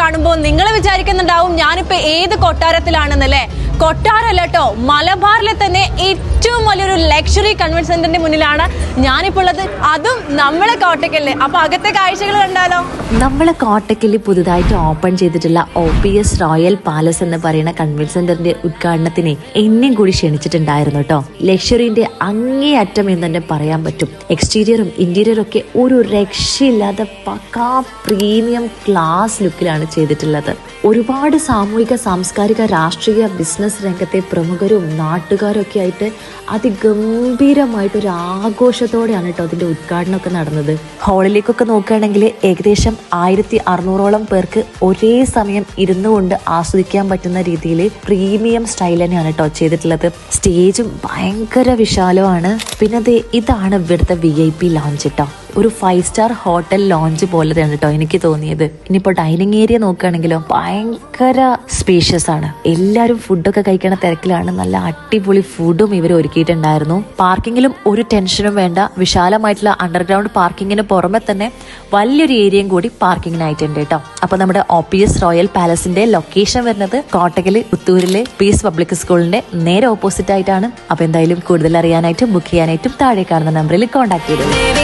കാണുമ്പോൾ നിങ്ങൾ വിചാരിക്കുന്നുണ്ടാവും ഞാനിപ്പോ ഏത് കൊട്ടാരത്തിലാണെന്നല്ലേ. കൊട്ടാരല്ല കേട്ടോ, മലബാറിലെ തന്നെ ഏറ്റവും വലിയൊരു ലക്ഷറി കൺവെൻഷൻ സെന്ററിന്റെ മുന്നിലാണ് ഞാനിപ്പോൾ ഉള്ളത്. അതും നമ്മളെ കോട്ടക്കലില്. അപ്പൊ അകത്തെ കാഴ്ചകൾ കണ്ടാലോ. നമ്മളെ കോട്ടക്കലിൽ പുതുതായിട്ട് ഓപ്പൺ ചെയ്തിട്ടുള്ള OPS റോയൽ പാലസ് എന്ന് പറയുന്ന കൺവെൻഷൻ സെന്ററിന്റെ ഉദ്ഘാടനത്തിന് എന്നെയും കൂടി ക്ഷണിച്ചിട്ടുണ്ടായിരുന്നു കേട്ടോ. ലക്ഷറിന്റെ അങ്ങേയറ്റം എന്ന് തന്നെ പറയാൻ പറ്റും. എക്സ്റ്റീരിയറും ഇന്റീരിയറും ഒക്കെ ഒരു രക്ഷയില്ലാതെ പക്കാ പ്രീമിയം ക്ലാസ് ലുക്കിലാണ് ചെയ്തിട്ടുള്ളത്. ഒരുപാട് സാമൂഹിക, സാംസ്കാരിക, രാഷ്ട്രീയ, ബിസിനസ് രംഗത്തെ പ്രമുഖരും നാട്ടുകാരും ഒക്കെ ആയിട്ട് അതിഗംഭീരമായിട്ടൊരു ആഘോഷത്തോടെയാണ് കേട്ടോ അതിന്റെ ഉദ്ഘാടനമൊക്കെ നടന്നത്. ഹാളിലേക്കൊക്കെ നോക്കുകയാണെങ്കിൽ ഏകദേശം 1600ഓളം പേർക്ക് ഒരേ സമയം ഇരുന്നു കൊണ്ട് ആസ്വദിക്കാൻ പറ്റുന്ന രീതിയിൽ പ്രീമിയം സ്റ്റൈൽ തന്നെയാണ് കേട്ടോ ചെയ്തിട്ടുള്ളത്. സ്റ്റേജും ഭയങ്കര വിശാലമാണ്. പിന്നെ ഇതാണ് ഇവിടുത്തെ VIP ലോഞ്ച് കേട്ടോ. ഒരു 5 സ്റ്റാർ ഹോട്ടൽ ലോഞ്ച് പോലെയാണ് കേട്ടോ എനിക്ക് തോന്നിയത്. ഇനിയിപ്പോ ഡൈനിങ് ഏരിയ നോക്കുകയാണെങ്കിലോ ഭയങ്കര സ്പേഷ്യസ് ആണ്. എല്ലാവരും ഫുഡൊക്കെ കഴിക്കണ തിരക്കിലാണ്. നല്ല അടിപൊളി ഫുഡും ഇവർ ഒരുക്കിയിട്ടുണ്ടായിരുന്നു. പാർക്കിങ്ങിലും ഒരു ടെൻഷനും വേണ്ട. വിശാലമായിട്ടുള്ള അണ്ടർഗ്രൗണ്ട് പാർക്കിങ്ങിന് പുറമെ തന്നെ വലിയൊരു ഏരിയയും കൂടി പാർക്കിങ്ങിനായിട്ടുണ്ട് കേട്ടോ. അപ്പൊ നമ്മുടെ OPS റോയൽ പാലസിന്റെ ലൊക്കേഷൻ വരുന്നത് കോട്ടക്കല് പുത്തൂരിലെ പീസ് പബ്ലിക് സ്കൂളിന്റെ നേരെ ഓപ്പോസിറ്റ് ആയിട്ടാണ്. അപ്പൊ എന്തായാലും കൂടുതൽ അറിയാനായിട്ടും ബുക്ക് ചെയ്യാനായിട്ടും താഴെ കാണുന്ന നമ്പറിൽ കോൺടാക്ട് ചെയ്തത്.